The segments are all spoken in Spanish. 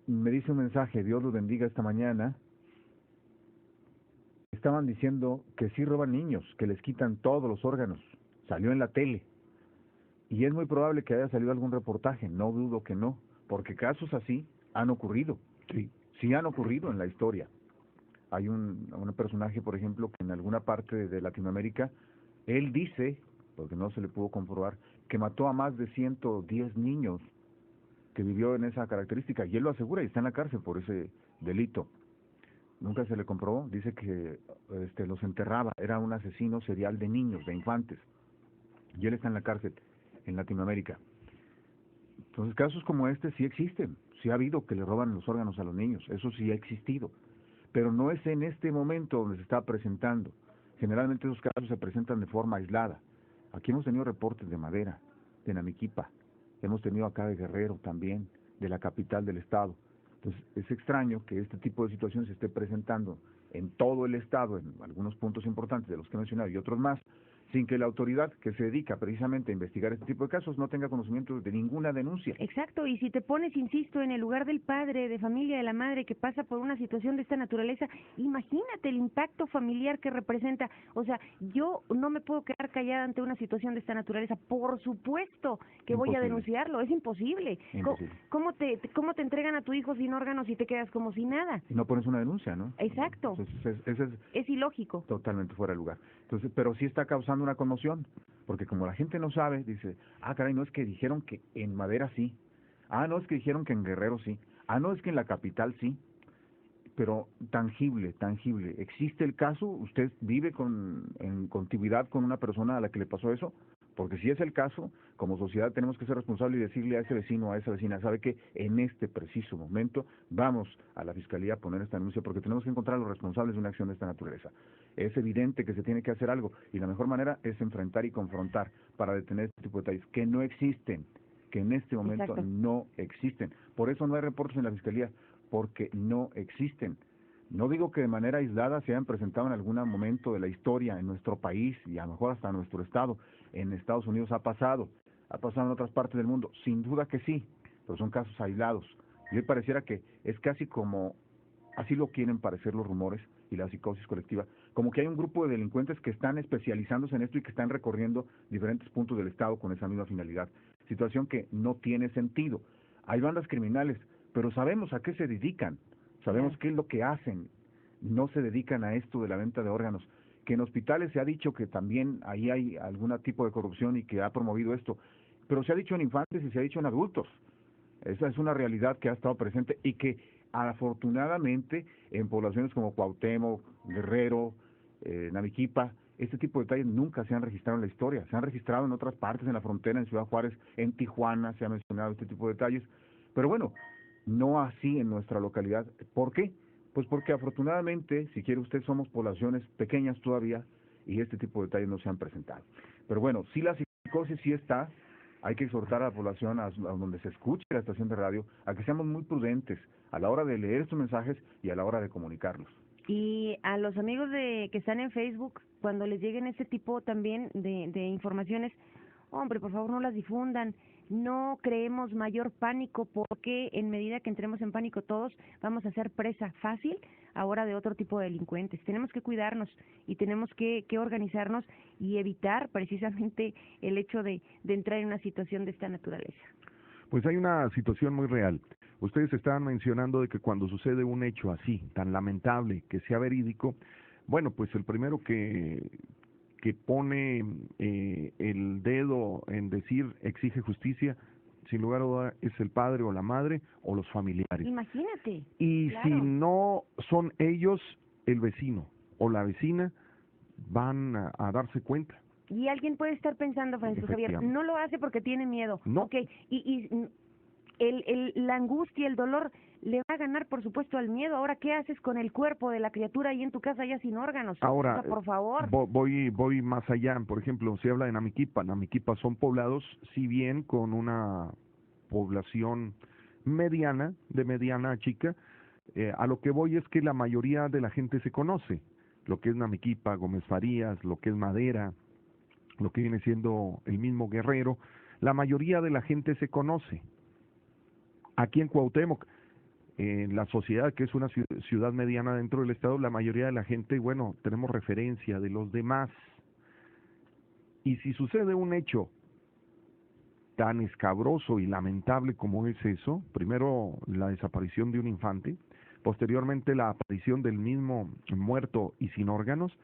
me dice un mensaje, Dios los bendiga esta mañana, estaban diciendo que sí roban niños, que les quitan todos los órganos. Salió en la tele. Y es muy probable que haya salido algún reportaje, no dudo que no, porque casos así han ocurrido. Sí. Sí han ocurrido en la historia. Hay un personaje, por ejemplo, que en alguna parte de Latinoamérica, él dice, porque no se le pudo comprobar, que mató a más de 110 niños, que vivió en esa característica, y él lo asegura y está en la cárcel por ese delito. Nunca se le comprobó, dice que los enterraba, era un asesino serial de niños, de infantes, y él está en la cárcel en Latinoamérica. Entonces casos como este sí existen, sí ha habido que le roban los órganos a los niños, eso sí ha existido, pero no es en este momento donde se está presentando. Generalmente esos casos se presentan de forma aislada. Aquí hemos tenido reportes de Madera, de Namiquipa, hemos tenido acá de Guerrero también, de la capital del estado. Entonces es extraño que este tipo de situación se esté presentando en todo el estado, en algunos puntos importantes de los que he mencionado y otros más, sin que la autoridad que se dedica precisamente a investigar este tipo de casos no tenga conocimiento de ninguna denuncia. Exacto, y si te pones, insisto, en el lugar del padre, de familia, de la madre que pasa por una situación de esta naturaleza, imagínate el impacto familiar que representa. O sea, yo no me puedo quedar callada ante una situación de esta naturaleza. Por supuesto que voy a Imposible. denunciarlo, es imposible. Imposible. ¿Cómo te entregan a tu hijo sin órganos y te quedas como si nada? Y no pones una denuncia, ¿no? Exacto. Entonces, ese es Es ilógico. totalmente fuera de lugar. Entonces, pero sí está causando una conmoción, porque como la gente no sabe, dice, ah, caray, no es que dijeron que en Madera sí, ah, no es que dijeron que en Guerrero sí, ah, no es que en la capital sí, pero tangible, tangible. ¿Existe el caso? ¿Usted vive en contiguidad con una persona a la que le pasó eso? Porque si es el caso, como sociedad tenemos que ser responsables y decirle a ese vecino o a esa vecina, sabe que en este preciso momento vamos a la fiscalía a poner esta denuncia porque tenemos que encontrar a los responsables de una acción de esta naturaleza. Es evidente que se tiene que hacer algo y la mejor manera es enfrentar y confrontar para detener este tipo de detalles que no existen, que en este momento Exacto. no existen. Por eso no hay reportes en la fiscalía, porque no existen. No digo que de manera aislada se hayan presentado en algún momento de la historia en nuestro país y a lo mejor hasta nuestro estado. En Estados Unidos ha pasado en otras partes del mundo, sin duda que sí, pero son casos aislados. Y hoy pareciera que es casi como, así lo quieren parecer los rumores y la psicosis colectiva, como que hay un grupo de delincuentes que están especializándose en esto y que están recorriendo diferentes puntos del estado con esa misma finalidad. Situación que no tiene sentido. Hay bandas criminales, pero sabemos a qué se dedican, sabemos qué es lo que hacen, no se dedican a esto de la venta de órganos, que en hospitales se ha dicho que también ahí hay algún tipo de corrupción y que ha promovido esto, pero se ha dicho en infantes y se ha dicho en adultos. Esa es una realidad que ha estado presente y que afortunadamente en poblaciones como Cuauhtémoc, Guerrero, Namiquipa, este tipo de detalles nunca se han registrado en la historia, se han registrado en otras partes, en la frontera, en Ciudad Juárez, en Tijuana se ha mencionado este tipo de detalles, pero bueno, no así en nuestra localidad. ¿Por qué? Pues porque afortunadamente, si quiere usted, somos poblaciones pequeñas todavía y este tipo de detalles no se han presentado. Pero bueno, sí la psicosis sí está, hay que exhortar a la población, a donde se escuche la estación de radio, a que seamos muy prudentes a la hora de leer estos mensajes y a la hora de comunicarlos. Y a los amigos que están en Facebook, cuando les lleguen ese tipo también de informaciones, hombre, por favor no las difundan. No creemos mayor pánico porque en medida que entremos en pánico todos vamos a ser presa fácil ahora de otro tipo de delincuentes. Tenemos que cuidarnos y tenemos que organizarnos y evitar precisamente el hecho de entrar en una situación de esta naturaleza. Pues hay una situación muy real. Ustedes estaban mencionando de que cuando sucede un hecho así, tan lamentable, que sea verídico, bueno, pues el primero que pone el dedo en decir exige justicia, sin lugar a duda, es el padre o la madre o los familiares. Imagínate. Y claro. si no son ellos, el vecino o la vecina van a darse cuenta. Y alguien puede estar pensando, Francisco Javier, no lo hace porque tiene miedo. No. Okay. Y la angustia, el dolor, le va a ganar, por supuesto, al miedo. Ahora, ¿qué haces con el cuerpo de la criatura ahí en tu casa ya sin órganos? Ahora, o sea, por favor. voy más allá. Por ejemplo, se habla de Namiquipa. Namiquipa son poblados, si bien con una población mediana, de mediana a chica, a lo que voy es que la mayoría de la gente se conoce. Lo que es Namiquipa, Gómez Farías, lo que es Madera, lo que viene siendo el mismo Guerrero, la mayoría de la gente se conoce. Aquí en Cuauhtémoc, En la sociedad, que es una ciudad mediana dentro del estado, la mayoría de la gente, bueno, tenemos referencia de los demás. Y si sucede un hecho tan escabroso y lamentable como es eso, primero la desaparición de un infante, posteriormente la aparición del mismo muerto y sin órganos,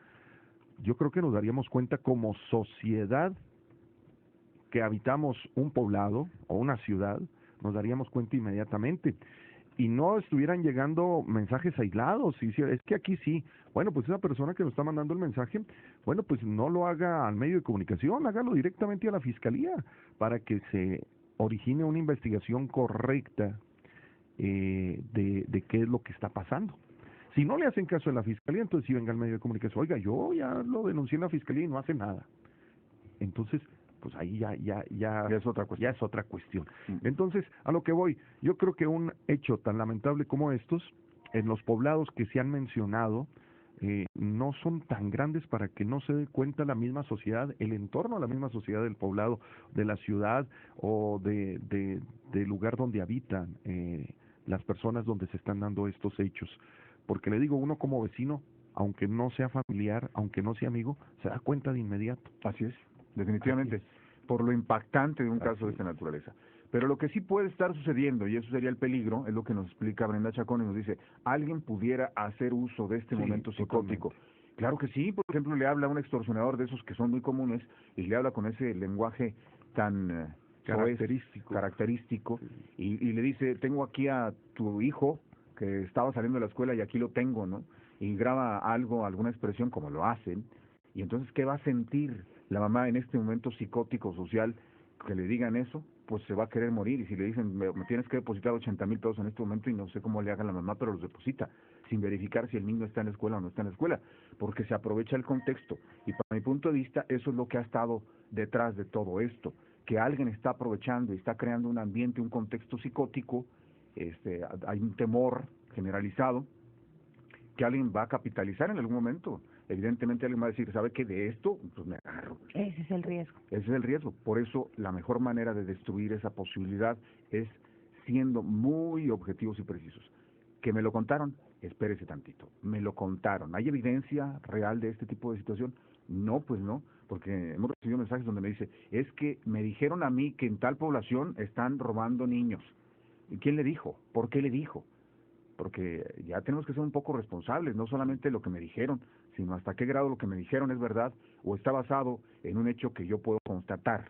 yo creo que nos daríamos cuenta como sociedad que habitamos un poblado o una ciudad, nos daríamos cuenta inmediatamente. Y no estuvieran llegando mensajes aislados, y si es que aquí sí, bueno, pues esa persona que nos está mandando el mensaje, bueno, pues no lo haga al medio de comunicación, hágalo directamente a la fiscalía, para que se origine una investigación correcta de qué es lo que está pasando. Si no le hacen caso en la fiscalía, entonces sí venga al medio de comunicación, oiga, yo ya lo denuncié en la fiscalía y no hace nada. Entonces, pues ahí ya es otra cuestión. Ya es otra cuestión. Entonces, a lo que voy, yo creo que un hecho tan lamentable como estos, en los poblados que se han mencionado, no son tan grandes para que no se dé cuenta la misma sociedad, el entorno a la misma sociedad del poblado, de la ciudad o del lugar donde habitan las personas donde se están dando estos hechos. Porque le digo, uno como vecino, aunque no sea familiar, aunque no sea amigo, se da cuenta de inmediato. Así es, definitivamente, por lo impactante de un caso de esta naturaleza. Pero lo que sí puede estar sucediendo, y eso sería el peligro, es lo que nos explica Brenda Chacón y nos dice, alguien pudiera hacer uso de este momento psicótico. Totalmente. Claro que sí, por ejemplo, le habla a un extorsionador de esos que son muy comunes y le habla con ese lenguaje tan característico y le dice, tengo aquí a tu hijo que estaba saliendo de la escuela y aquí lo tengo, ¿no? Y graba algo, alguna expresión como lo hacen, y entonces, ¿qué va a sentir la mamá en este momento psicótico social que le digan eso? Pues se va a querer morir, y si le dicen, me tienes que depositar 80,000 pesos en este momento, y no sé cómo le haga la mamá, pero los deposita, sin verificar si el niño está en la escuela o no está en la escuela, porque se aprovecha el contexto, y para mi punto de vista, eso es lo que ha estado detrás de todo esto, que alguien está aprovechando y está creando un ambiente, un contexto psicótico, hay un temor generalizado, que alguien va a capitalizar en algún momento. Evidentemente alguien va a decir, ¿sabe qué? De esto, pues me agarro. Ese es el riesgo. Ese es el riesgo. Por eso la mejor manera de destruir esa posibilidad es siendo muy objetivos y precisos. ¿Que me lo contaron? Espérese tantito. Me lo contaron. ¿Hay evidencia real de este tipo de situación? No, pues no, porque hemos recibido mensajes donde me dice, es que me dijeron a mí que en tal población están robando niños. ¿Y quién le dijo? ¿Por qué le dijo? Porque ya tenemos que ser un poco responsables, no solamente lo que me dijeron, sino hasta qué grado lo que me dijeron es verdad o está basado en un hecho que yo puedo constatar.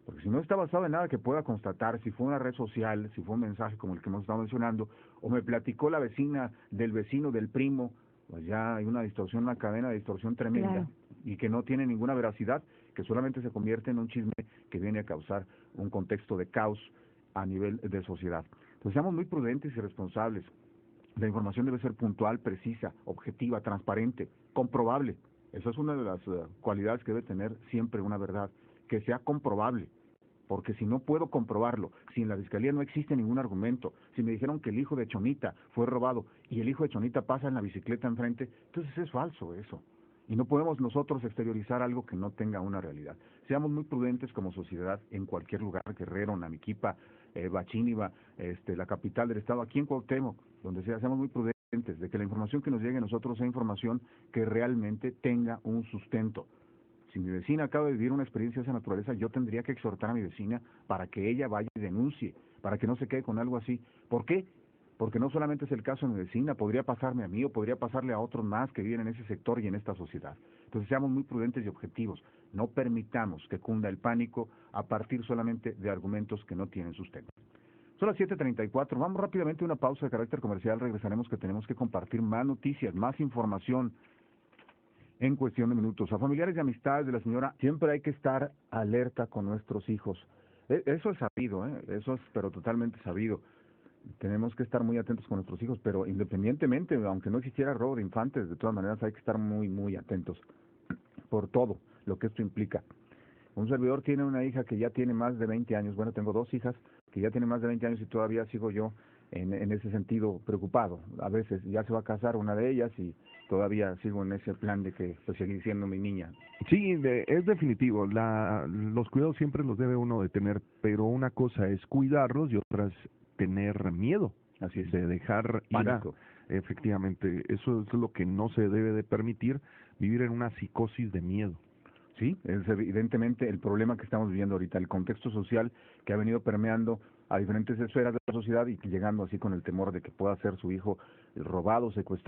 Porque si no está basado en nada que pueda constatar, si fue una red social, si fue un mensaje como el que hemos estado mencionando, o me platicó la vecina del vecino, del primo, pues ya hay una distorsión, una cadena de distorsión tremenda, claro, y que no tiene ninguna veracidad, que solamente se convierte en un chisme que viene a causar un contexto de caos a nivel de sociedad. Entonces seamos muy prudentes y responsables. La información debe ser puntual, precisa, objetiva, transparente, comprobable. Esa es una de las cualidades que debe tener siempre una verdad, que sea comprobable. Porque si no puedo comprobarlo, si en la fiscalía no existe ningún argumento, si me dijeron que el hijo de Chonita fue robado y el hijo de Chonita pasa en la bicicleta enfrente, entonces es falso eso. Y no podemos nosotros exteriorizar algo que no tenga una realidad. Seamos muy prudentes como sociedad en cualquier lugar, Guerrero, Namiquipa, Bachíniva, la capital del estado, aquí en Cuauhtémoc, donde sea, seamos muy prudentes de que la información que nos llegue a nosotros sea información que realmente tenga un sustento. Si mi vecina acaba de vivir una experiencia de esa naturaleza, yo tendría que exhortar a mi vecina para que ella vaya y denuncie, para que no se quede con algo así. ¿Por qué? Porque no solamente es el caso de mi vecina, podría pasarme a mí o podría pasarle a otros más que viven en ese sector y en esta sociedad. Entonces seamos muy prudentes y objetivos. No permitamos que cunda el pánico a partir solamente de argumentos que no tienen sustento. Son las 7:34. Vamos rápidamente a una pausa de carácter comercial. Regresaremos que tenemos que compartir más noticias, más información en cuestión de minutos. A familiares y amistades de la señora, siempre hay que estar alerta con nuestros hijos. Eso es sabido, eso es pero totalmente sabido. Tenemos que estar muy atentos con nuestros hijos, pero independientemente, aunque no existiera robo de infantes, de todas maneras hay que estar muy, muy atentos por todo lo que esto implica. Un servidor tiene una hija que ya tiene más de 20 años, bueno, tengo dos hijas que ya tienen más de 20 años y todavía sigo yo en ese sentido preocupado. A veces ya se va a casar una de ellas y todavía sigo en ese plan de que pues, seguir siendo mi niña. Sí, es definitivo. Los cuidados siempre los debe uno de tener, pero una cosa es cuidarlos y otra es tener miedo. Así es. de dejar ir a, Pánico. efectivamente, eso es lo que no se debe de permitir, vivir en una psicosis de miedo. Sí, es evidentemente el problema que estamos viviendo ahorita, el contexto social que ha venido permeando a diferentes esferas de la sociedad y que llegando así con el temor de que pueda ser su hijo robado, secuestrado.